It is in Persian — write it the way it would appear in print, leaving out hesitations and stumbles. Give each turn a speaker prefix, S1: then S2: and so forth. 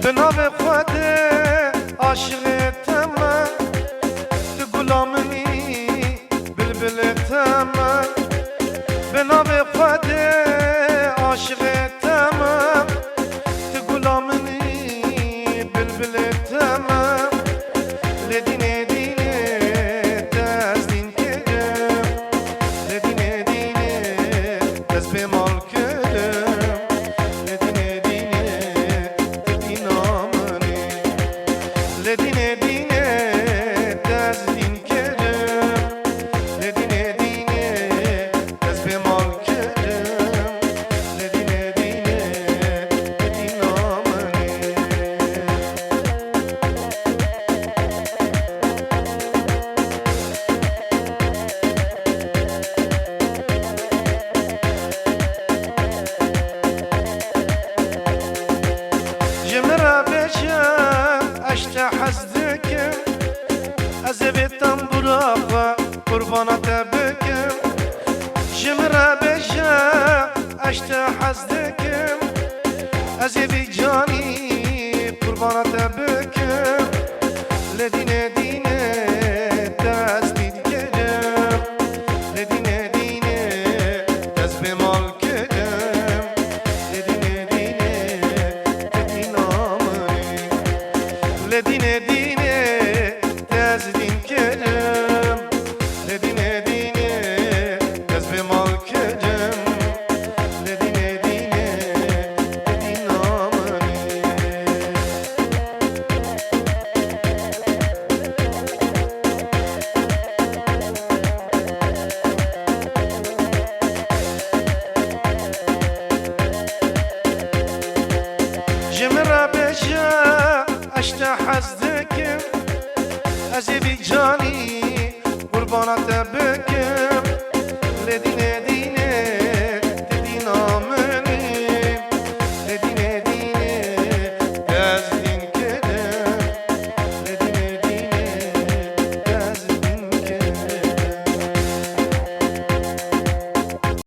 S1: بناب خود عاشق تمام تو غلامنی بلبل تمام بناب خود عاشق تمام تو غلامنی بلبل تمام لدینه دینه تزدین کدم لدینه دینه تز به مال کدم لدینه دینه تدین آمنی لدینه دینه تزدین کدم لدینه دینه تز به مال کدم لدینه دینه تدین آمنی جمرة بيشا اشتا حزدكم ازبيتم براقة قربانة بكم جمرة بيشا اشتا حزدكم ازبي جاني قربانة بكم لدينه دينه تزديد كدم لدينه دينه تزبي مال كدم لدينه دينه تدين آمني لدينه دينه تزدين كدم لدينه دينه تزبي مال كدم لدينه دينه تدين آمني جمرة بيشا اشتا حزدكم ازبي جاني